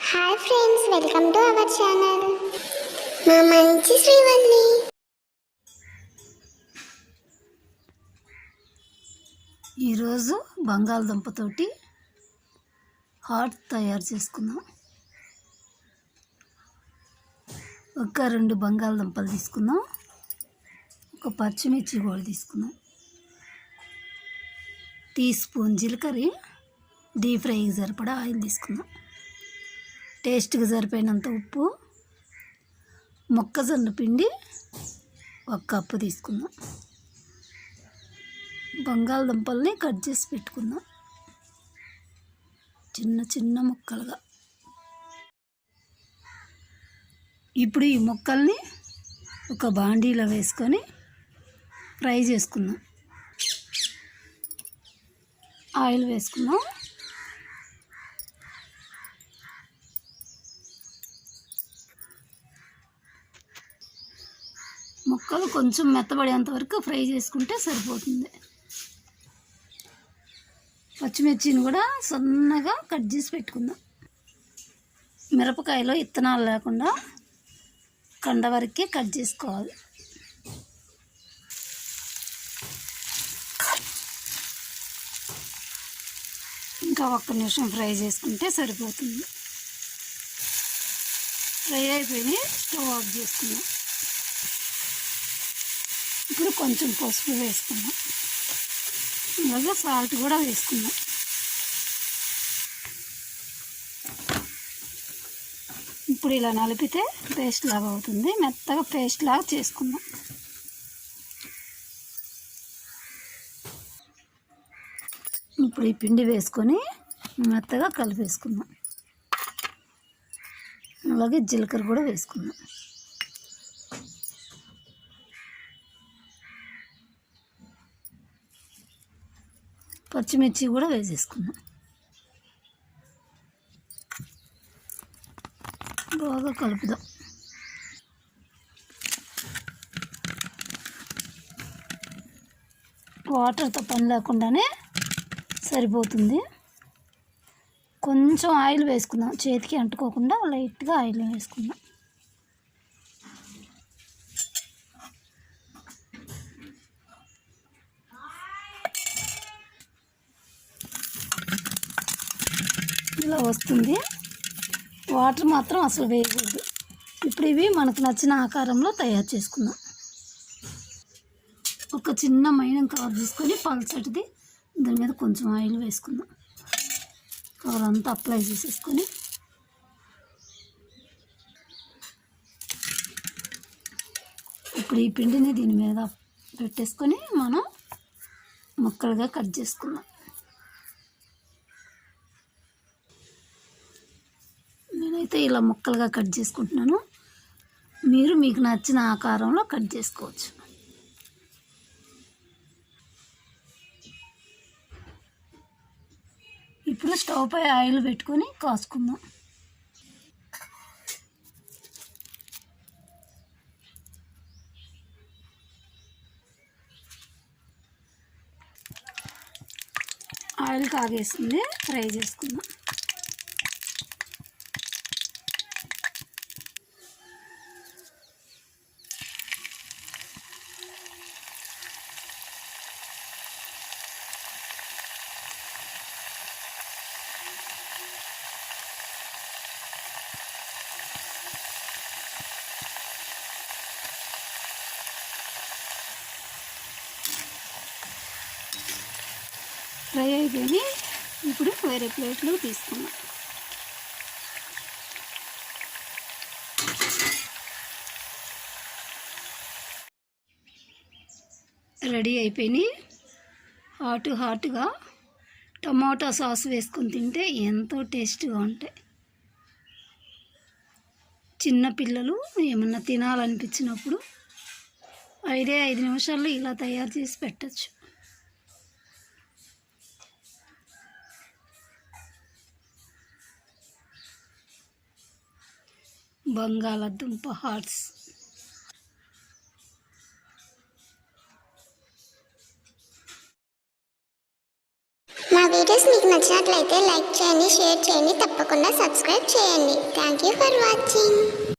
Hi friends, welcome to our channel. మా మంచి శ్రీవల్లి. ఈరోజు బంగాళదుంపతోటి హాట్ తయారు చేసుకుందాం. ఒక 2 బంగాళదుంపలు తీసుకుందాం. ఒక పచ్చిమిర్చి కూడా తీసుకుందాం. టీ స్పూన్ జీలకర్ర, డీప్ ఫ్రైకి సరిపడా ఆయిల్ తీసుకుందాం. టేస్ట్కి సరిపోయినంత ఉప్పు, మొక్కజొన్న పిండి 1 కప్పు తీసుకుందాం. బంగాళదుంపల్ని కట్ చేసి పెట్టుకుందాం చిన్న చిన్న ముక్కలుగా. ఇప్పుడు ఈ ముక్కల్ని ఒక బాండీలో వేసుకొని ఫ్రై చేసుకుందాం. ఆయిల్ వేసుకుందాం. ముక్కలు కొంచెం మెత్తబడేంత వరకు ఫ్రై చేసుకుంటే సరిపోతుంది. పచ్చిమిర్చిని కూడా సన్నగా కట్ చేసి పెట్టుకుందాం. మిరపకాయలో ఇత్తనాలు లేకుండా కండ వరకే కట్ చేసుకోవాలి. ఇంకా 1 నిమిషం ఫ్రై చేసుకుంటే సరిపోతుంది. ఫ్రై అయిపోయి స్టవ్ ఆఫ్ చేసుకుందాం. ఇప్పుడు కొంచెం పసుపు వేసుకుందాం. అలాగే సాల్ట్ కూడా వేసుకుందాం. ఇప్పుడు ఇలా నలిపితే పేస్ట్ లాగా అవుతుంది. మెత్తగా పేస్ట్ లాగా చేసుకుందాం. ఇప్పుడు ఈ పిండి వేసుకొని మెత్తగా కలిపేసుకుందాం. అలాగే జీలకర్ర కూడా వేసుకుందాం. పచ్చిమిర్చి కూడా వేసేసుకుందాం. బాగా కలుపుదాం. వాటర్తో పని లేకుండానే సరిపోతుంది. కొంచెం ఆయిల్ వేసుకుందాం. చేతికి అంటుకోకుండా లైట్గా ఆయిల్ వేసుకుందాం. ఇలా వస్తుంది. వాటర్ మాత్రం అసలు వేయకూడదు. ఇప్పుడు ఇవి మనకు నచ్చిన ఆకారంలో తయారు చేసుకుందాం. ఒక చిన్న మైనం కవర్ తీసుకొని పల్చటిది దాని మీద కొంచెం ఆయిల్ వేసుకుందాం. కవర్ అంతా అప్లై చేసేసుకొని ఇప్పుడు ఈ పిండిని దీని మీద పెట్టేసుకొని మనం ముక్కలుగా కట్ చేసుకుందాం. నేనైతే ఇలా ముక్కలుగా కట్ చేసుకుంటున్నాను. మీరు మీకు నచ్చిన ఆకారంలో కట్ చేసుకోవచ్చు. ఇప్పుడు స్టవ్ పై ఆయిల్ పెట్టుకొని కాసుకుందాం. ఆయిల్ కాగేసింది. ఫ్రై చేసుకుందాం. ఫ్రై అయిపోయి ఇప్పుడు వేరే ప్లేట్లో తీసుకున్నాం. రెడీ అయిపోయి హాట్గా టమాటా సాస్ వేసుకొని తింటే ఎంతో టేస్ట్గా ఉంటాయి. చిన్నపిల్లలు ఏమన్నా తినాలనిపించినప్పుడు 5 నిమిషాల్లో ఇలా తయారు చేసి పెట్టచ్చు. బంగాళదుంప హాట్స్. మా వీడియోస్ మీకు నచ్చినట్లయితే నచ్చినట్లయితే లైక్ చేయండి, షేర్ చేయండి, తప్పకుండా సబ్స్క్రైబ్ చేయండి. Thank you for watching.